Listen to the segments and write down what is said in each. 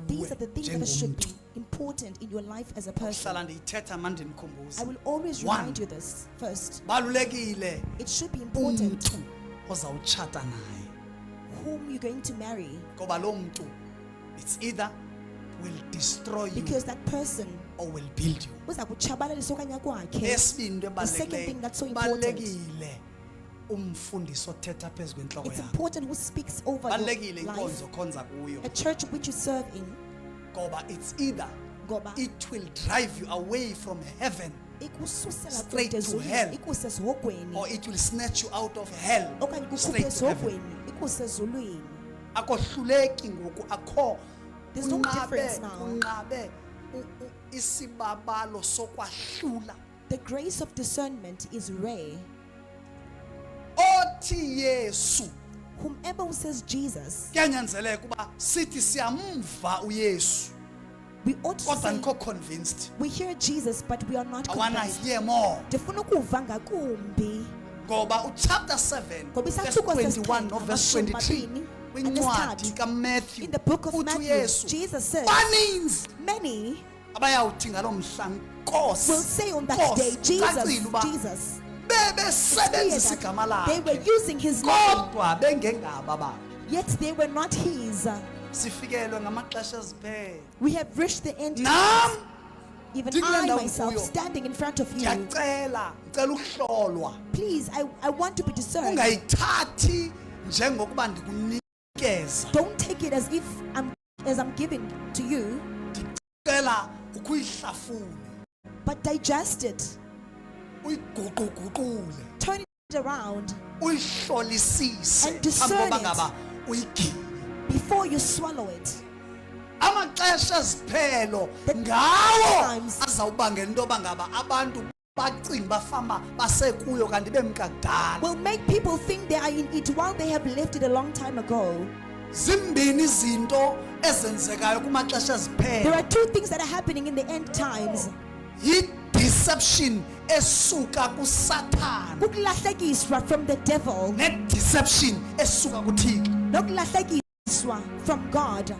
These are the things that should be important in your life as a person. I will always remind you this. First, it should be important whom you're going to marry. It's either will destroy you because that person or will build you. The second thing that's so important, it's important who speaks over your life, a church which you serve in. It's either it will drive you away from heaven straight to hell, or it will snatch you out of hell straight to heaven. There's no difference now. The grace of discernment is rare. Whomever who says Jesus, we ought to say, we hear Jesus, but we are not convinced. Chapter 7, verse 21 or verse 23. In the book of Matthew, Jesus says, many will say on that day, Jesus. They were using his name, yet they were not his. We have reached the end times. Even I myself standing in front of you, please, I want to be discerned. Don't take it as if I'm giving to you, but digest it, turn it around, and discern it before you swallow it. Will make people think they are in it while they have left it a long time ago. There are two things that are happening in the end times. Deception from the devil, deception from God.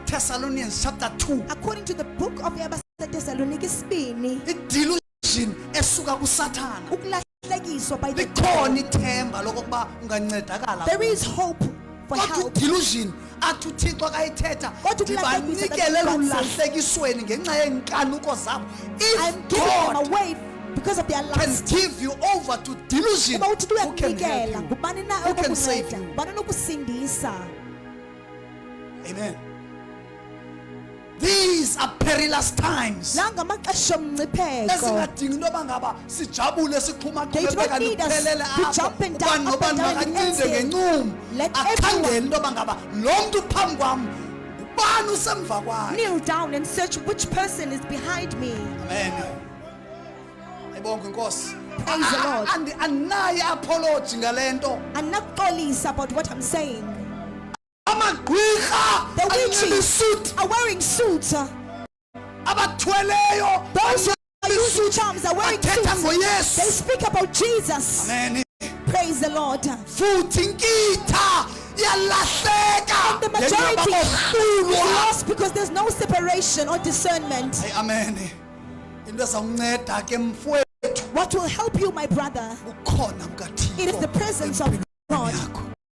Thessalonians chapter 2, according to the book of Thessaloniki, delusion by the there is hope for help. Delusion I'm giving them away because of their lust. Can give you over to delusion. Who can help you? Who can save you? Amen. These are perilous times. They do not need us to jump and down, up and down, let everyone kneel down and search which person is behind me. Amen. Praise the Lord. I'm not police about what I'm saying. The witches are wearing suits. Those who are using charms are wearing suits. They speak about Jesus. Amen. Praise the Lord. And the majority is lost because there's no separation or discernment. Amen. What will help you, my brother? It is the presence of God.